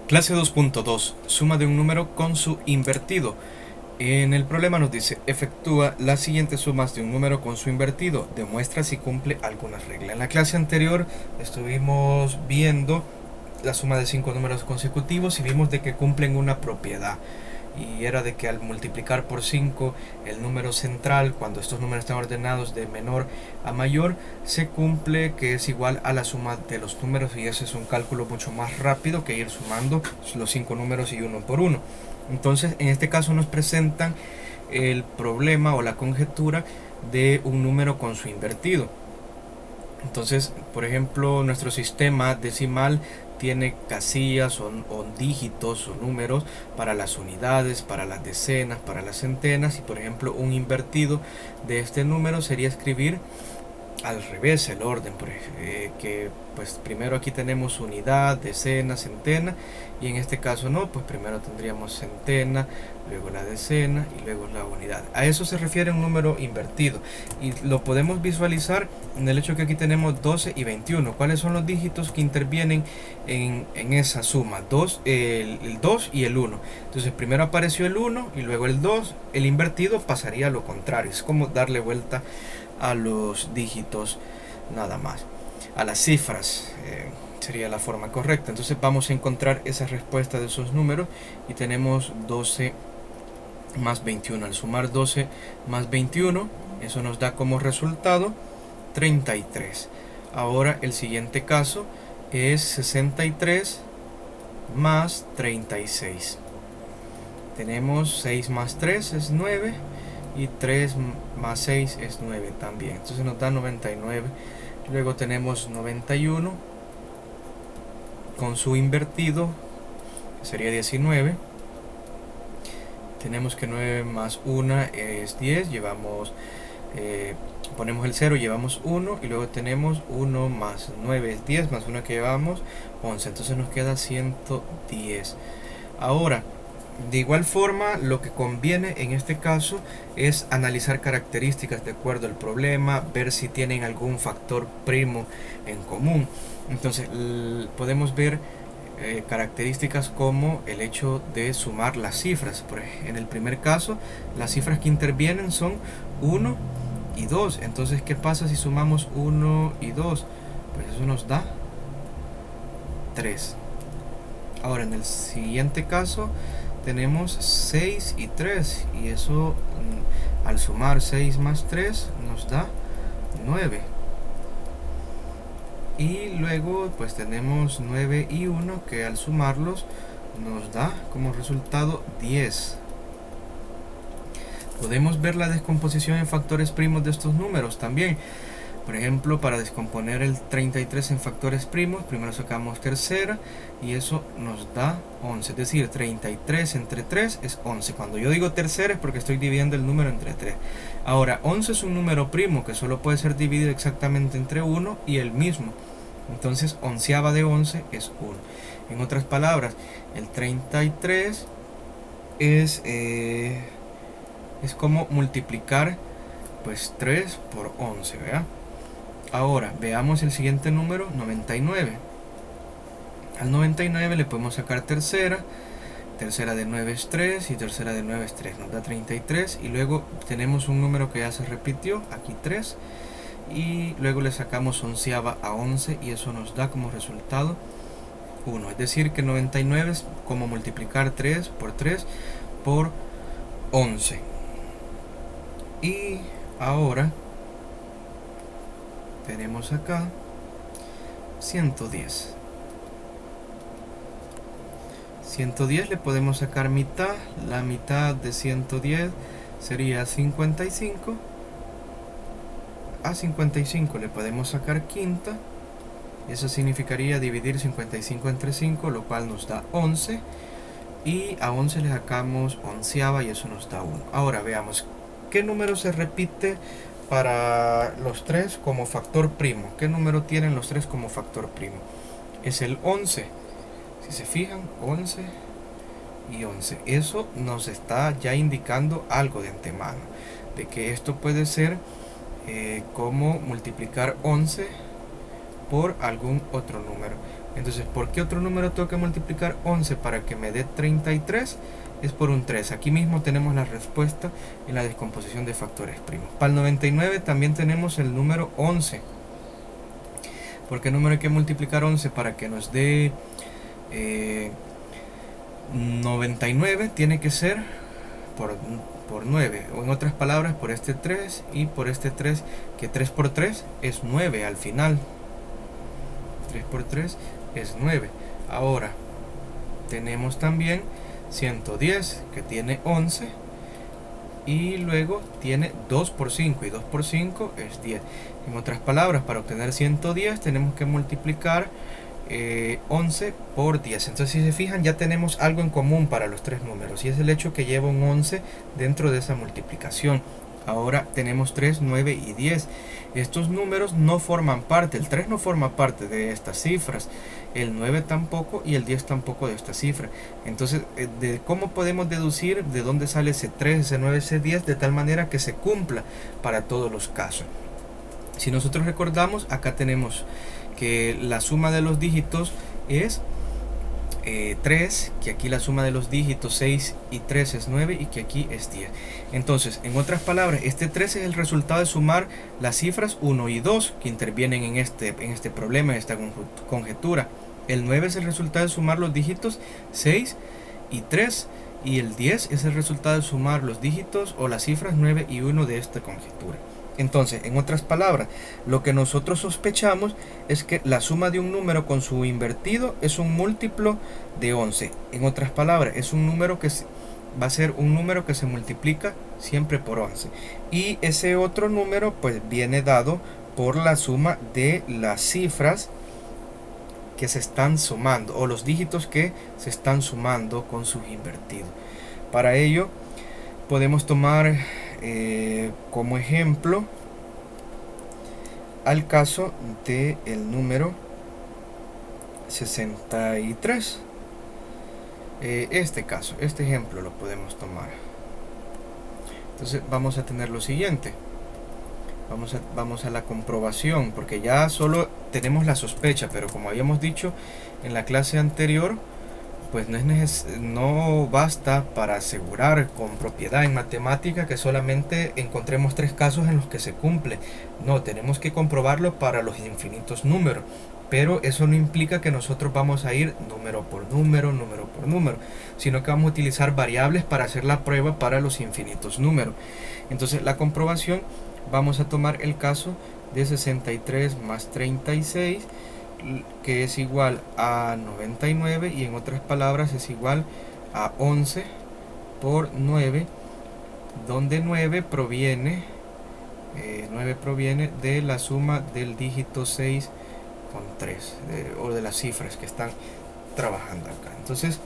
Clase 2.2. Suma de un número con su invertido. En el problema nos dice, efectúa las siguientes sumas de un número con su invertido. Demuestra si cumple algunas reglas. En la clase anterior estuvimos viendo la suma de 5 números consecutivos y vimos de que cumplen una propiedad. Y era de que al multiplicar por 5 el número central, cuando estos números están ordenados de menor a mayor, se cumple que es igual a la suma de los números, y ese es un cálculo mucho más rápido que ir sumando los 5 números y uno por uno. Entonces, en este caso nos presentan el problema o la conjetura de un número con su invertido. Entonces, por ejemplo, nuestro sistema decimal tiene casillas o dígitos o números para las unidades, para las decenas, para las centenas, y por ejemplo un invertido de este número sería escribir al revés el orden, que pues primero aquí tenemos unidad, decena, centena, y en este caso no, pues primero tendríamos centena, luego la decena y luego la unidad. A eso se refiere un número invertido, y lo podemos visualizar en el hecho que aquí tenemos 12 y 21. ¿Cuáles son los dígitos que intervienen en esa suma? El 2 y el 1. Entonces primero apareció el 1 y luego el 2. El invertido pasaría a lo contrario, es como darle vuelta a los dígitos nada más, a las cifras, sería la forma correcta. Entonces vamos a encontrar esa respuesta de esos números y tenemos 12 más 21. Al sumar 12 más 21, eso nos da como resultado 33. Ahora el siguiente caso es 63 más 36. Tenemos 6 más 3 es 9 y 3 más 6 es 9 también. Entonces nos da 99. Luego tenemos 91 con su invertido, sería 19. Tenemos que 9 más 1 es 10. Llevamos, ponemos el 0, llevamos 1. Y luego tenemos 1 más 9 es 10, más 1 que llevamos 11. Entonces nos queda 110. Ahora, de igual forma, lo que conviene en este caso es analizar características de acuerdo al problema, ver si tienen algún factor primo en común. Entonces podemos ver características como el hecho de sumar las cifras. En el primer caso, las cifras que intervienen son 1 y 2. Entonces, ¿qué pasa si sumamos 1 y 2? Pues eso nos da 3. Ahora, en el siguiente caso tenemos 6 y 3, y eso al sumar 6 más 3 nos da 9. Y luego pues tenemos 9 y 1, que al sumarlos nos da como resultado 10. Podemos ver la descomposición en factores primos de estos números también. Por ejemplo, para descomponer el 33 en factores primos, primero sacamos tercera y eso nos da 11. Es decir, 33 entre 3 es 11. Cuando yo digo tercera es porque estoy dividiendo el número entre 3. Ahora, 11 es un número primo que solo puede ser dividido exactamente entre 1 y el mismo. Entonces, onceava de 11 es 1. En otras palabras, el 33 es como multiplicar pues 3 por 11, ¿verdad? Ahora, veamos el siguiente número, 99. Al 99 le podemos sacar tercera. Tercera de 9 es 3 y tercera de 9 es 3. Nos da 33. Y luego tenemos un número que ya se repitió, aquí 3. Y luego le sacamos onceava a 11 y eso nos da como resultado 1. Es decir, que 99 es como multiplicar 3 por 11. Y ahora tenemos acá 110. 110 le podemos sacar mitad. La mitad de 110 sería 55. A 55 le podemos sacar quinta. Eso significaría dividir 55 entre 5, lo cual nos da 11. Y a 11 le sacamos onceava y eso nos da 1. Ahora veamos qué número se repite para los 3 como factor primo. ¿Qué número tienen los 3 como factor primo? Es el 11. Si se fijan, 11 y 11. Eso nos está ya indicando algo de antemano, de que esto puede ser como multiplicar 11 por algún otro número. Entonces, ¿por qué otro número tengo que multiplicar 11 para que me dé 33? Es por un 3. Aquí mismo tenemos la respuesta en la descomposición de factores primos. Para el 99 también tenemos el número 11. ¿Por qué número hay que multiplicar 11 para que nos dé 99? Tiene que ser por 9, o en otras palabras por este 3 y por este 3, que 3 por 3 es 9 al final. 3 por 3 es 9. Ahora tenemos también 110, que tiene 11, y luego tiene 2 por 5, y 2 por 5 es 10. En otras palabras, para obtener 110 tenemos que multiplicar 11 por 10. Entonces, si se fijan, ya tenemos algo en común para los tres números, y es el hecho que lleva un 11 dentro de esa multiplicación. Ahora tenemos 3, 9 y 10. Estos números no forman parte, el 3 no forma parte de estas cifras, el 9 tampoco y el 10 tampoco de esta cifra. Entonces, ¿cómo podemos deducir de dónde sale ese 3, ese 9, ese 10, de tal manera que se cumpla para todos los casos? Si nosotros recordamos, acá tenemos que la suma de los dígitos es 3, que aquí la suma de los dígitos 6 y 3 es 9 y que aquí es 10. Entonces, en otras palabras, este 3 es el resultado de sumar las cifras 1 y 2 que intervienen en este problema, en esta conjetura. El 9 es el resultado de sumar los dígitos 6 y 3, y el 10 es el resultado de sumar los dígitos o las cifras 9 y 1 de esta conjetura. Entonces, en otras palabras, lo que nosotros sospechamos es que la suma de un número con su invertido es un múltiplo de 11. En otras palabras, es un número que va a ser un número que se multiplica siempre por 11. Y ese otro número pues viene dado por la suma de las cifras que se están sumando, o los dígitos que se están sumando con sus invertidos. Para ello podemos tomar como ejemplo al caso del número 63. Este ejemplo lo podemos tomar. Entonces vamos a tener lo siguiente. Vamos a la comprobación, porque ya solo tenemos la sospecha, pero como habíamos dicho en la clase anterior, pues no basta para asegurar con propiedad en matemática que solamente encontremos 3 casos en los que se cumple. No, tenemos que comprobarlo para los infinitos números, pero eso no implica que nosotros vamos a ir número por número, sino que vamos a utilizar variables para hacer la prueba para los infinitos números. Entonces, la comprobación, vamos a tomar el caso de 63 más 36, que es igual a 99, y en otras palabras es igual a 11 por 9, donde 9 proviene de la suma del dígito 6 con 3, o de las cifras que están trabajando acá. Entonces,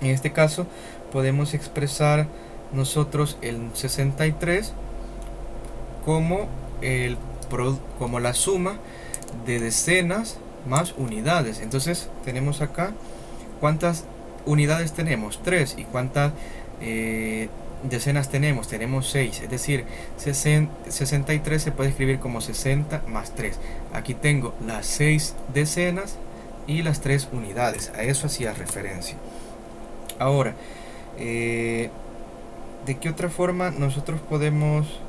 en este caso podemos expresar nosotros el 63 como la suma de decenas más unidades. Entonces tenemos acá, ¿cuántas unidades tenemos? 3. ¿Y cuántas decenas tenemos? Tenemos 6. Es decir, 63 se puede escribir como 60 más 3. Aquí tengo las 6 decenas y las 3 unidades. A eso hacía referencia. Ahora, ¿de qué otra forma nosotros podemos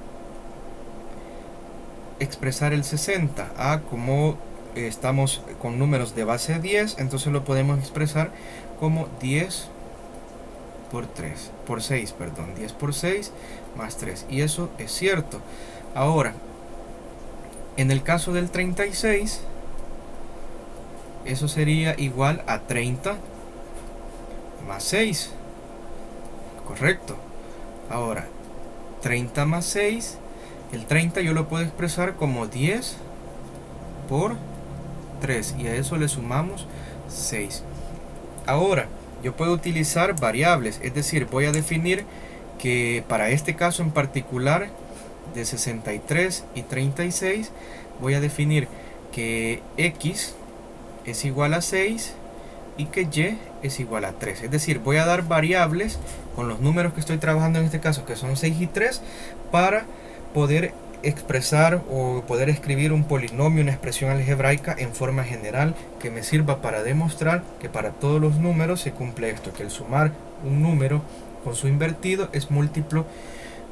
expresar el 60? Como estamos con números de base 10, entonces lo podemos expresar como 10 por 6, 10 por 6 más 3, y eso es cierto. Ahora, en el caso del 36, eso sería igual a 30 más 6, correcto. Ahora, 30 más 6, el 30 yo lo puedo expresar como 10 por 3, y a eso le sumamos 6. Ahora, yo puedo utilizar variables, es decir, voy a definir que para este caso en particular de 63 y 36, voy a definir que x es igual a 6 y que y es igual a 3. Es decir, voy a dar variables con los números que estoy trabajando en este caso, que son 6 y 3, para poder expresar o poder escribir un polinomio, una expresión algebraica en forma general que me sirva para demostrar que para todos los números se cumple esto, que el sumar un número con su invertido es múltiplo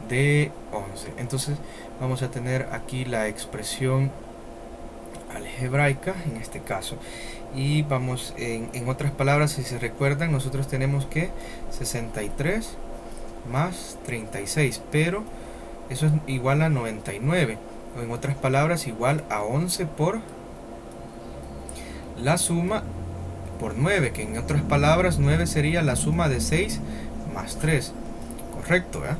de 11. Entonces vamos a tener aquí la expresión algebraica en este caso, y vamos en otras palabras, si se recuerdan, nosotros tenemos que 63 más 36, pero eso es igual a 99, o en otras palabras igual a 11 por la suma por 9, que en otras palabras 9 sería la suma de 6 más 3, correcto, ¿verdad?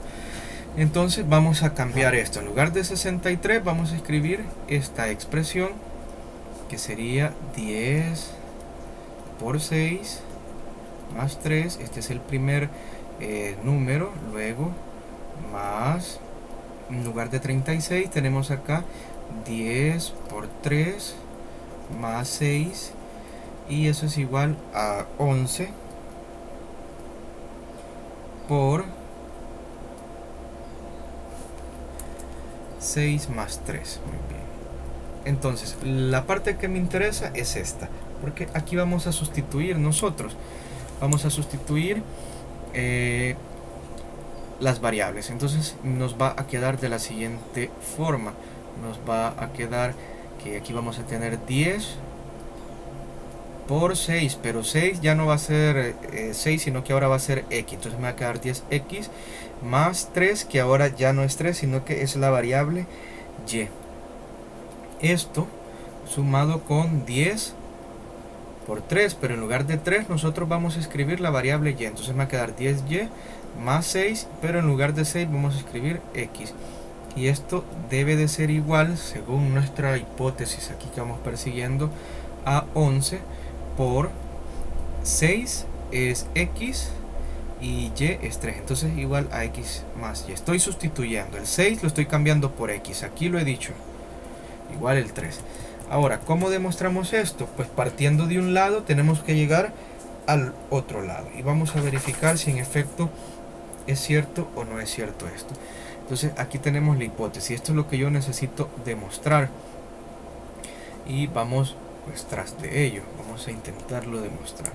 Entonces vamos a cambiar esto, en lugar de 63 vamos a escribir esta expresión que sería 10 por 6 más 3, este es el primer número, luego más, en lugar de 36 tenemos acá 10 por 3 más 6, y eso es igual a 11 por 6 más 3. Muy bien. Entonces, la parte que me interesa es esta, porque aquí vamos a sustituir nosotros. Vamos a sustituir las variables. Entonces nos va a quedar de la siguiente forma. Nos va a quedar que aquí vamos a tener 10 por 6, pero 6 ya no va a ser 6, sino que ahora va a ser x. Entonces me va a quedar 10x más 3, que ahora ya no es 3, sino que es la variable y. Esto sumado con 10 por 3, pero en lugar de 3 nosotros vamos a escribir la variable y. Entonces me va a quedar 10y más 6, pero en lugar de 6 vamos a escribir x. Y esto debe de ser igual, según nuestra hipótesis aquí que vamos persiguiendo, a 11 por 6 es x y y es 3. Entonces igual a x más y. Estoy sustituyendo el 6, lo estoy cambiando por x. Aquí lo he dicho. Igual el 3. Ahora, ¿cómo demostramos esto? Pues partiendo de un lado tenemos que llegar al otro lado. Y vamos a verificar si en efecto es cierto o no es cierto esto. Entonces aquí tenemos la hipótesis. Esto es lo que yo necesito demostrar. Y vamos pues tras de ello. Vamos a intentarlo demostrar.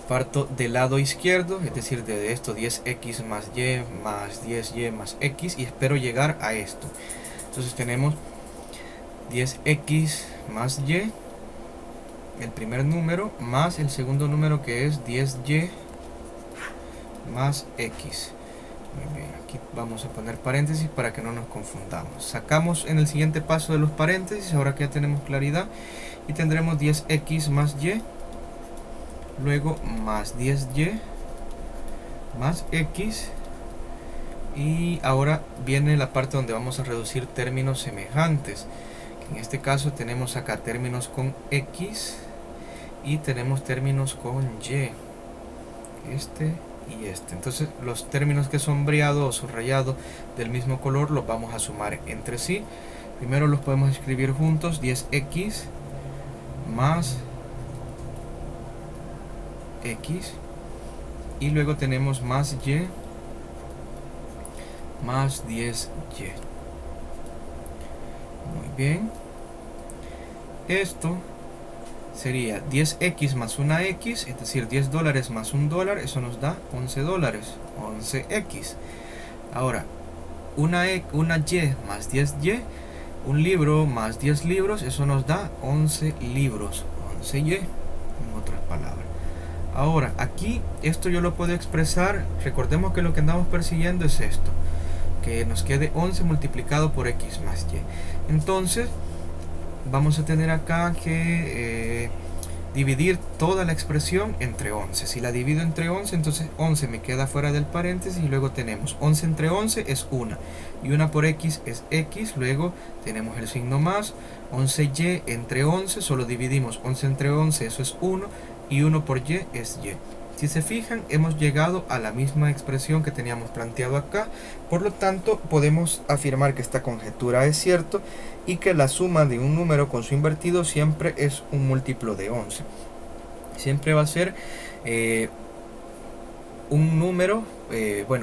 Parto del lado izquierdo, es decir, de esto 10x más y más 10y más x, y espero llegar a esto. Entonces tenemos 10x más y, el primer número, más el segundo número que es 10y más x. Muy bien, aquí vamos a poner paréntesis para que no nos confundamos. Sacamos en el siguiente paso de los paréntesis, ahora que ya tenemos claridad, y tendremos 10x más y, luego más 10y más x, y ahora viene la parte donde vamos a reducir términos semejantes. En este caso tenemos acá términos con x y tenemos términos con y, este y este. Entonces los términos que son sombreado o subrayado del mismo color los vamos a sumar entre sí. Primero los podemos escribir juntos, 10x más x, y luego tenemos más y más 10y. Muy bien, esto sería 10x más una x, es decir, $10 más $1, eso nos da $11, 11x. Ahora, una y más 10y, un libro más 10 libros, eso nos da 11 libros, 11y, en otras palabras. Ahora, aquí, esto yo lo puedo expresar, recordemos que lo que andamos persiguiendo es esto, que nos quede 11 multiplicado por x más y. Entonces vamos a tener acá que dividir toda la expresión entre 11. Si la divido entre 11, entonces 11 me queda fuera del paréntesis, y luego tenemos 11 entre 11 es 1, y 1 por x es x, luego tenemos el signo más, 11y entre 11, solo dividimos 11 entre 11, eso es 1, y 1 por y es y. Si se fijan, hemos llegado a la misma expresión que teníamos planteado acá. Por lo tanto, podemos afirmar que esta conjetura es cierto y que la suma de un número con su invertido siempre es un múltiplo de 11. Siempre va a ser un número,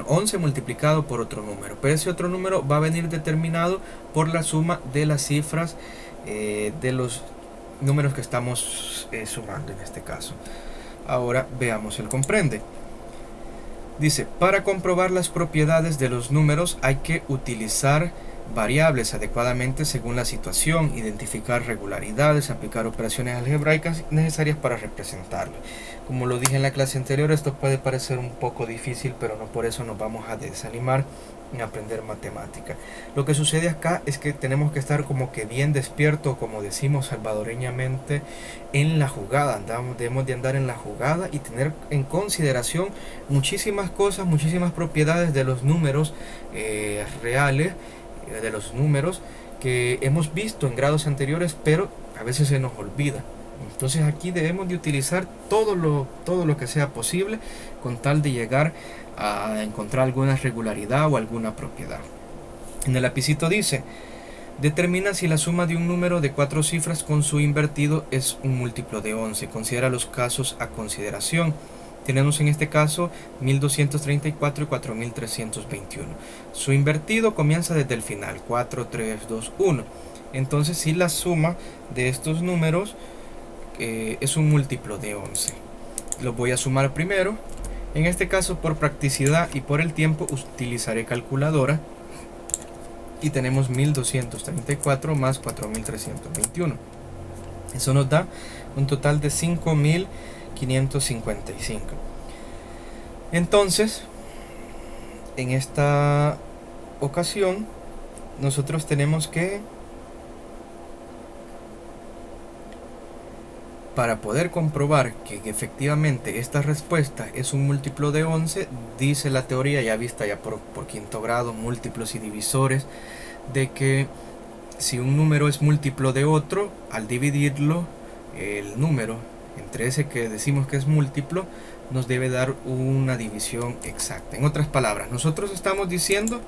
11 multiplicado por otro número, pero ese otro número va a venir determinado por la suma de las cifras de los números que estamos sumando en este caso. Ahora veamos el comprende. Dice, para comprobar las propiedades de los números hay que utilizar variables adecuadamente según la situación, identificar regularidades, aplicar operaciones algebraicas necesarias para representarlo. Como lo dije en la clase anterior, esto puede parecer un poco difícil, pero no por eso nos vamos a desanimar en aprender matemática. Lo que sucede acá es que tenemos que estar como que bien despierto, como decimos salvadoreñamente, en la jugada. Debemos de andar en la jugada y tener en consideración muchísimas cosas, muchísimas propiedades de los números reales, de los números que hemos visto en grados anteriores, pero a veces se nos olvida. Entonces aquí debemos de utilizar todo lo que sea posible con tal de llegar a encontrar alguna regularidad o alguna propiedad. En el lapicito dice, determina si la suma de un número de 4 cifras con su invertido es un múltiplo de 11. Considera los casos a consideración. Tenemos en este caso 1234 y 4321. Su invertido comienza desde el final, 4, 3, 2, 1. Entonces si la suma de estos números es un múltiplo de 11. Lo voy a sumar primero. En este caso, por practicidad y por el tiempo, utilizaré calculadora. Y tenemos 1234 más 4321. Eso nos da un total de 5555. Entonces, en esta ocasión, nosotros tenemos que, para poder comprobar que efectivamente esta respuesta es un múltiplo de 11, dice la teoría ya vista ya por quinto grado, múltiplos y divisores, de que si un número es múltiplo de otro, al dividirlo, el número entre ese que decimos que es múltiplo, nos debe dar una división exacta. En otras palabras, nosotros estamos diciendo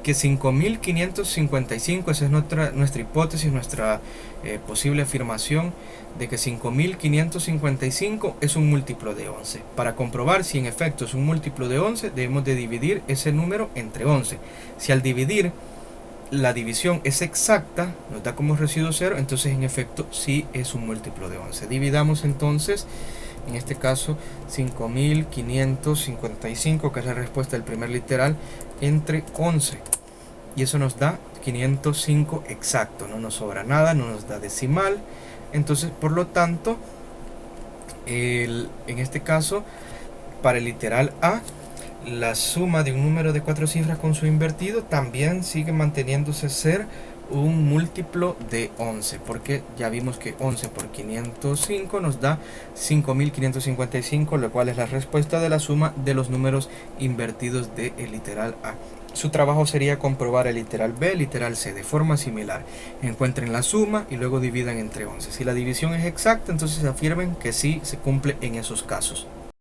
que 5555, esa es nuestra hipótesis, nuestra posible afirmación de que 5555 es un múltiplo de 11. Para comprobar si en efecto es un múltiplo de 11, debemos de dividir ese número entre 11. Si al dividir la división es exacta, nos da como residuo 0, entonces en efecto sí es un múltiplo de 11. Dividamos entonces, en este caso, 5555, que es la respuesta del primer literal, entre 11. Y eso nos da 505 exacto. No nos sobra nada, no nos da decimal. Entonces, por lo tanto, en este caso, para el literal A, la suma de un número de 4 cifras con su invertido también sigue manteniéndose ser un múltiplo de 11, porque ya vimos que 11 por 505 nos da 5555, lo cual es la respuesta de la suma de los números invertidos del literal A. Su trabajo sería comprobar el literal B, el literal C de forma similar. Encuentren la suma y luego dividan entre 11. Si la división es exacta, entonces afirmen que sí se cumple en esos casos.